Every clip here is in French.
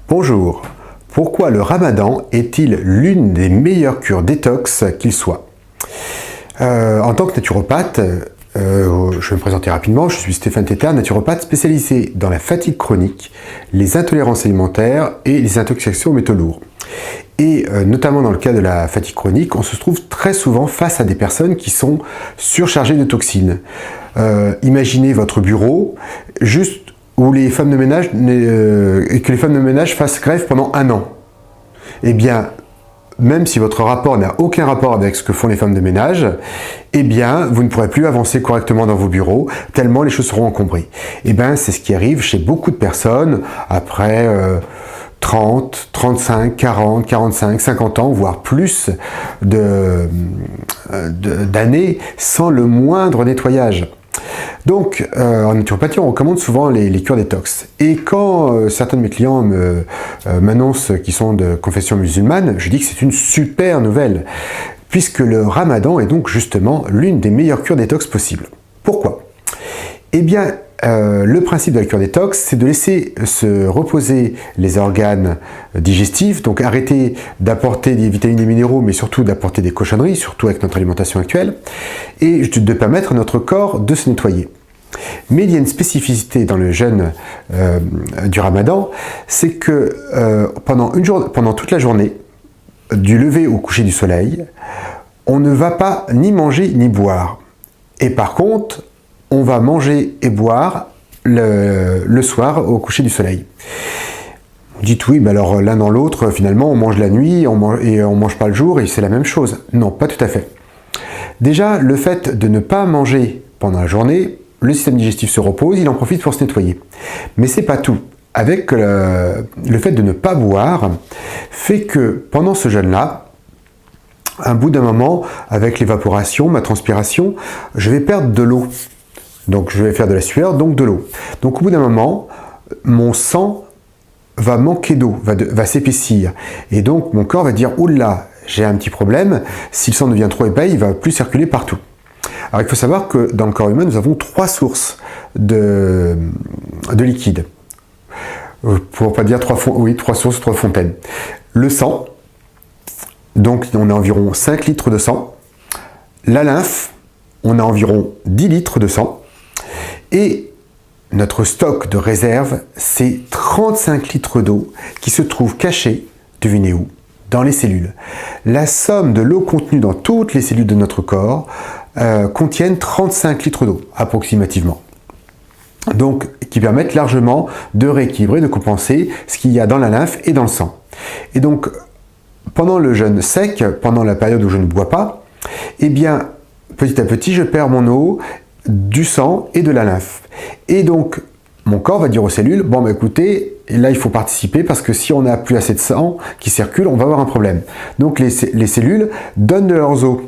Bonjour, pourquoi le ramadan est-il l'une des meilleures cures détox qu'il soit? En tant que naturopathe, je vais me présenter rapidement, je suis Stéphane Tétard, naturopathe spécialisé dans la fatigue chronique, les intolérances alimentaires et les intoxications aux métaux lourds. Et notamment dans le cas de la fatigue chronique, on se trouve très souvent face à des personnes qui sont surchargées de toxines. Imaginez votre bureau, juste où les femmes de ménage, et que les femmes de ménage fassent grève pendant 1 an. Eh bien, même si votre rapport n'a aucun rapport avec ce que font les femmes de ménage, eh bien, vous ne pourrez plus avancer correctement dans vos bureaux, tellement les choses seront encombrées. Eh bien, c'est ce qui arrive chez beaucoup de personnes après 30, 35, 40, 45, 50 ans, voire plus d'années sans le moindre nettoyage. Donc, en naturopathie, on recommande souvent les cures détox. Et quand certains de mes clients m'annoncent qu'ils sont de confession musulmane, je dis que c'est une super nouvelle, puisque le ramadan est donc justement l'une des meilleures cures détox possibles. Pourquoi? Eh bien, le principe de la cure détox, c'est de laisser se reposer les organes digestifs, donc arrêter d'apporter des vitamines et minéraux, mais surtout d'apporter des cochonneries, surtout avec notre alimentation actuelle, et de permettre à notre corps de se nettoyer. Mais il y a une spécificité dans le jeûne du ramadan, c'est que pendant toute la journée, du lever au coucher du soleil, on ne va pas ni manger ni boire. Et par contre, on va manger et boire le soir au coucher du soleil. Vous dites oui, mais alors l'un dans l'autre, finalement, on mange la nuit et on mange pas le jour et c'est la même chose. Non, pas tout à fait. Déjà, le fait de ne pas manger pendant la journée, le système digestif se repose, il en profite pour se nettoyer. Mais c'est pas tout. Avec le fait de ne pas boire, fait que pendant ce jeûne-là, un bout d'un moment, avec l'évaporation, ma transpiration, je vais perdre de l'eau. Donc je vais faire de la sueur, donc de l'eau. Donc au bout d'un moment, mon sang va manquer d'eau, va s'épaissir. Et donc mon corps va dire « Oula, j'ai un petit problème, si le sang devient trop épais, il ne va plus circuler partout ». Alors il faut savoir que dans le corps humain, nous avons 3 sources de liquide. Pour ne pas dire 3 sources, 3 fontaines. Le sang, donc on a environ 5 litres de sang. La lymphe, on a environ 10 litres de sang. Et notre stock de réserve, c'est 35 litres d'eau qui se trouvent cachés, devinez où? Dans les cellules. La somme de l'eau contenue dans toutes les cellules de notre corps contiennent 35 litres d'eau, approximativement. Donc, qui permettent largement de rééquilibrer, de compenser ce qu'il y a dans la lymphe et dans le sang. Et donc, pendant le jeûne sec, pendant la période où je ne bois pas, eh bien, petit à petit, je perds mon eau, du sang et de la lymphe. Et donc, mon corps va dire aux cellules, bon, bah, écoutez, là, il faut participer parce que si on n'a plus assez de sang qui circule, on va avoir un problème. Donc, les cellules donnent de leurs os.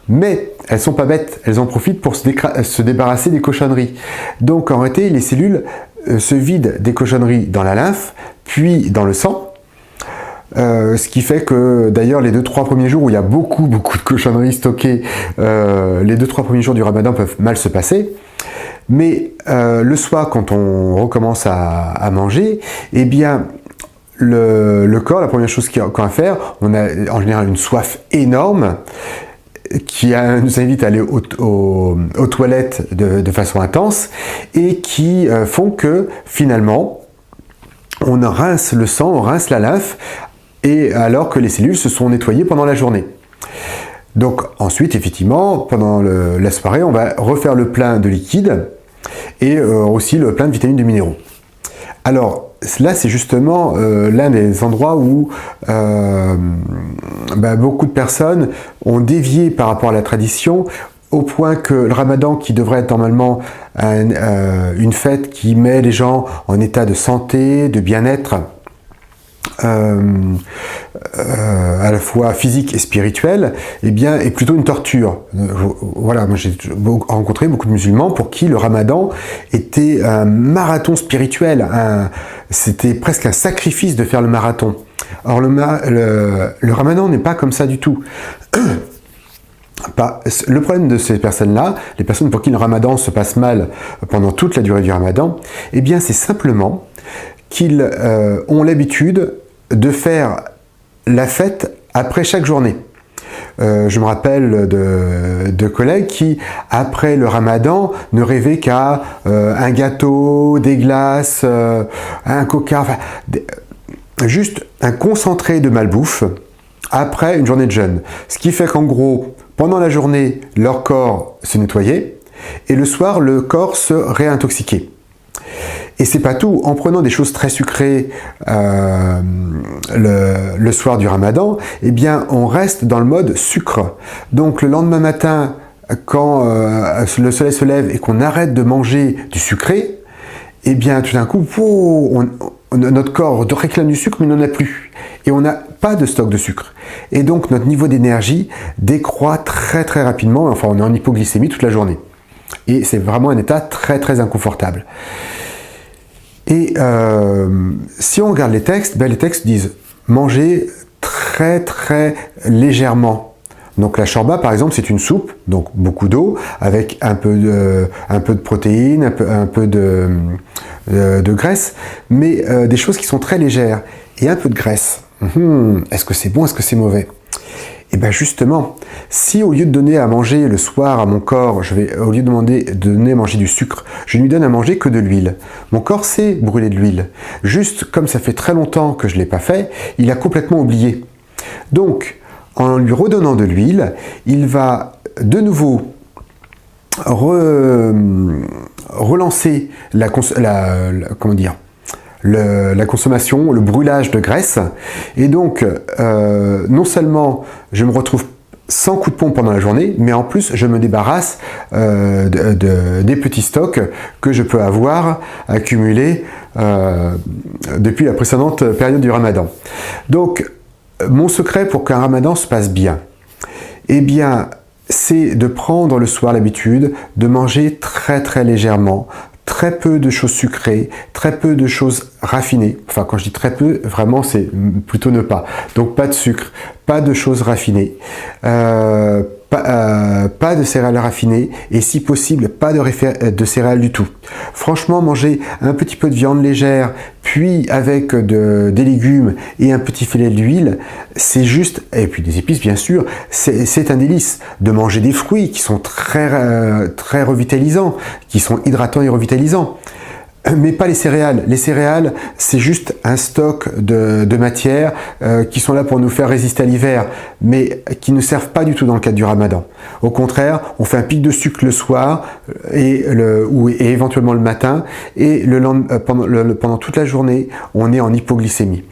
Mais elles sont pas bêtes, elles en profitent pour se débarrasser des cochonneries. Donc, en réalité, les cellules se vident des cochonneries dans la lymphe, puis dans le sang. Ce qui fait que d'ailleurs les 2-3 premiers jours où il y a beaucoup de cochonneries stockées, les 2-3 premiers jours du ramadan peuvent mal se passer. Mais le soir, quand on recommence à manger, eh bien le corps, la première chose qu'on va faire, on a en général une soif énorme qui nous invite à aller aux toilettes de façon intense et qui font que finalement on rince le sang, on rince la lymphe, et alors que les cellules se sont nettoyées pendant la journée. Donc ensuite, effectivement, pendant la soirée, on va refaire le plein de liquide et aussi le plein de vitamines et de minéraux. Alors là, c'est justement l'un des endroits où beaucoup de personnes ont dévié par rapport à la tradition, au point que le ramadan, qui devrait être normalement une fête qui met les gens en état de santé, de bien-être, à la fois physique et spirituel, eh bien, est plutôt une torture. Voilà, moi j'ai rencontré beaucoup de musulmans pour qui le ramadan était un marathon spirituel, c'était presque un sacrifice de faire le marathon. Or le ramadan n'est pas comme ça du tout. Le problème de ces personnes-là, les personnes pour qui le ramadan se passe mal pendant toute la durée du ramadan, eh bien c'est simplement qu'ils ont l'habitude de faire la fête après chaque journée. Je me rappelle de collègues qui, après le ramadan, ne rêvaient qu'à un gâteau, des glaces, un coca, enfin, juste un concentré de malbouffe après une journée de jeûne. Ce qui fait qu'en gros, pendant la journée, leur corps se nettoyait et le soir, le corps se réintoxiquait. Et c'est pas tout, en prenant des choses très sucrées le soir du ramadan, eh bien on reste dans le mode sucre. Donc le lendemain matin, quand le soleil se lève et qu'on arrête de manger du sucré, eh bien tout d'un coup, notre corps réclame du sucre mais il n'en a plus. Et on n'a pas de stock de sucre. Et donc notre niveau d'énergie décroît très très rapidement, enfin on est en hypoglycémie toute la journée. Et c'est vraiment un état très très inconfortable. Et si on regarde les textes disent manger très très légèrement. Donc la shorba par exemple c'est une soupe, donc beaucoup d'eau, avec un peu de protéines, un peu de graisse, mais des choses qui sont très légères et un peu de graisse. Est-ce que c'est bon, est-ce que c'est mauvais? Et bien justement, si au lieu de donner à manger le soir à mon corps, au lieu de donner à manger du sucre, je ne lui donne à manger que de l'huile. Mon corps sait brûler de l'huile. Juste comme ça fait très longtemps que je ne l'ai pas fait, il a complètement oublié. Donc, en lui redonnant de l'huile, il va de nouveau relancer la consommation, le brûlage de graisse. Et donc, non seulement je me retrouve sans coup de pompe pendant la journée, mais en plus, je me débarrasse des petits stocks que je peux avoir accumulés depuis la précédente période du ramadan. Donc, mon secret pour qu'un ramadan se passe bien, eh bien, c'est de prendre le soir l'habitude de manger très très légèrement, très peu de choses sucrées, très peu de choses raffinées. Enfin, quand je dis très peu, vraiment, c'est plutôt ne pas. Donc, pas de sucre, pas de choses raffinées, pas de céréales raffinées et si possible, pas de céréales du tout. Franchement, manger un petit peu de viande légère, puis avec des légumes et un petit filet d'huile, c'est juste, et puis des épices bien sûr, c'est un délice. De manger des fruits qui sont très revitalisants, qui sont hydratants et revitalisants. Mais pas les céréales. Les céréales, c'est juste un stock de matières qui sont là pour nous faire résister à l'hiver, mais qui ne servent pas du tout dans le cadre du ramadan. Au contraire, on fait un pic de sucre le soir et éventuellement le matin, et pendant toute la journée, on est en hypoglycémie.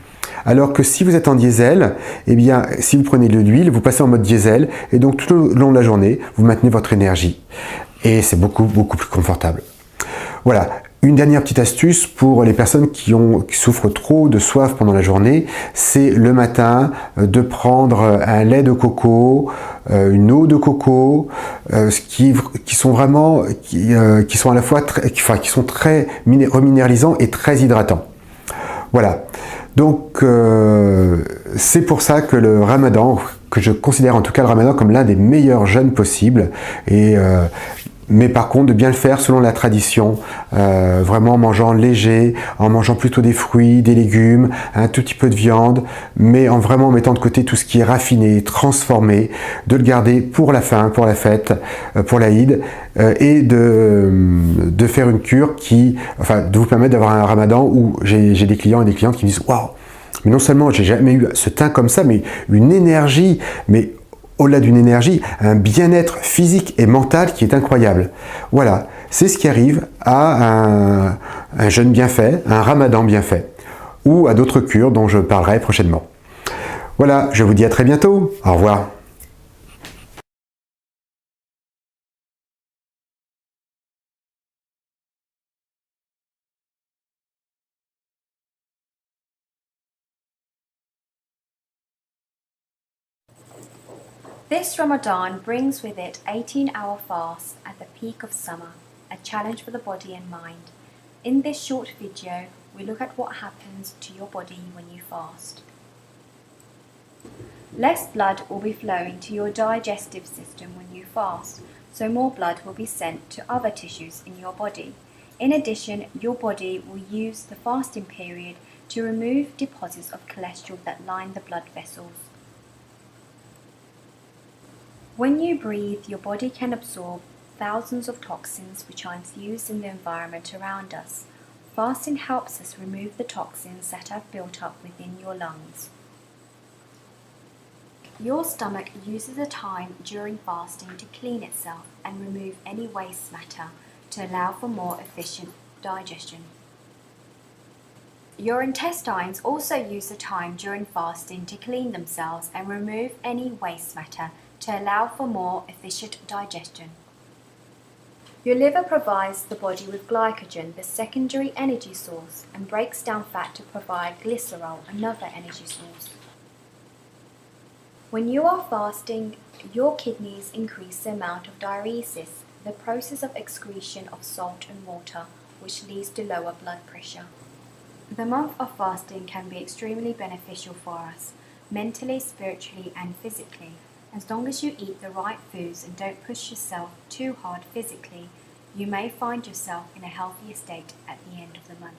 Alors que si vous êtes en diesel, eh bien, si vous prenez de l'huile, vous passez en mode diesel, et donc tout au long de la journée, vous maintenez votre énergie. Et c'est beaucoup, beaucoup plus confortable. Voilà. Une dernière petite astuce pour les personnes qui souffrent trop de soif pendant la journée, c'est le matin de prendre un lait de coco, une eau de coco, qui sont vraiment, qui sont à la fois qui sont très reminéralisants et très hydratants. Voilà. Donc c'est pour ça que le ramadan, que je considère en tout cas le ramadan comme l'un des meilleurs jeûnes possibles, mais par contre de bien le faire selon la tradition, vraiment en mangeant léger, en mangeant plutôt des fruits, des légumes, un tout petit peu de viande, mais en vraiment mettant de côté tout ce qui est raffiné, transformé, de le garder pour la fin, pour la fête, pour l'Aïd, et de faire une cure de vous permettre d'avoir un ramadan où j'ai des clients et des clientes qui me disent « Waouh, mais non seulement j'ai jamais eu ce teint comme ça, mais une énergie, mais au-delà d'une énergie, un bien-être physique et mental qui est incroyable. » Voilà, c'est ce qui arrive à un jeûne bien fait, un ramadan bien fait, ou à d'autres cures dont je parlerai prochainement. Voilà, je vous dis à très bientôt. Au revoir. This Ramadan brings with it 18-hour fasts at the peak of summer, a challenge for the body and mind. In this short video, we look at what happens to your body when you fast. Less blood will be flowing to your digestive system when you fast, so more blood will be sent to other tissues in your body. In addition, your body will use the fasting period to remove deposits of cholesterol that line the blood vessels. When you breathe, your body can absorb thousands of toxins which are infused in the environment around us. Fasting helps us remove the toxins that have built up within your lungs. Your stomach uses the time during fasting to clean itself and remove any waste matter to allow for more efficient digestion. Your intestines also use the time during fasting to clean themselves and remove any waste matter to allow for more efficient digestion. Your liver provides the body with glycogen, the secondary energy source, and breaks down fat to provide glycerol, another energy source. When you are fasting, your kidneys increase the amount of diuresis, the process of excretion of salt and water, which leads to lower blood pressure. The month of fasting can be extremely beneficial for us, mentally, spiritually, and physically. As long as you eat the right foods and don't push yourself too hard physically, you may find yourself in a healthier state at the end of the month.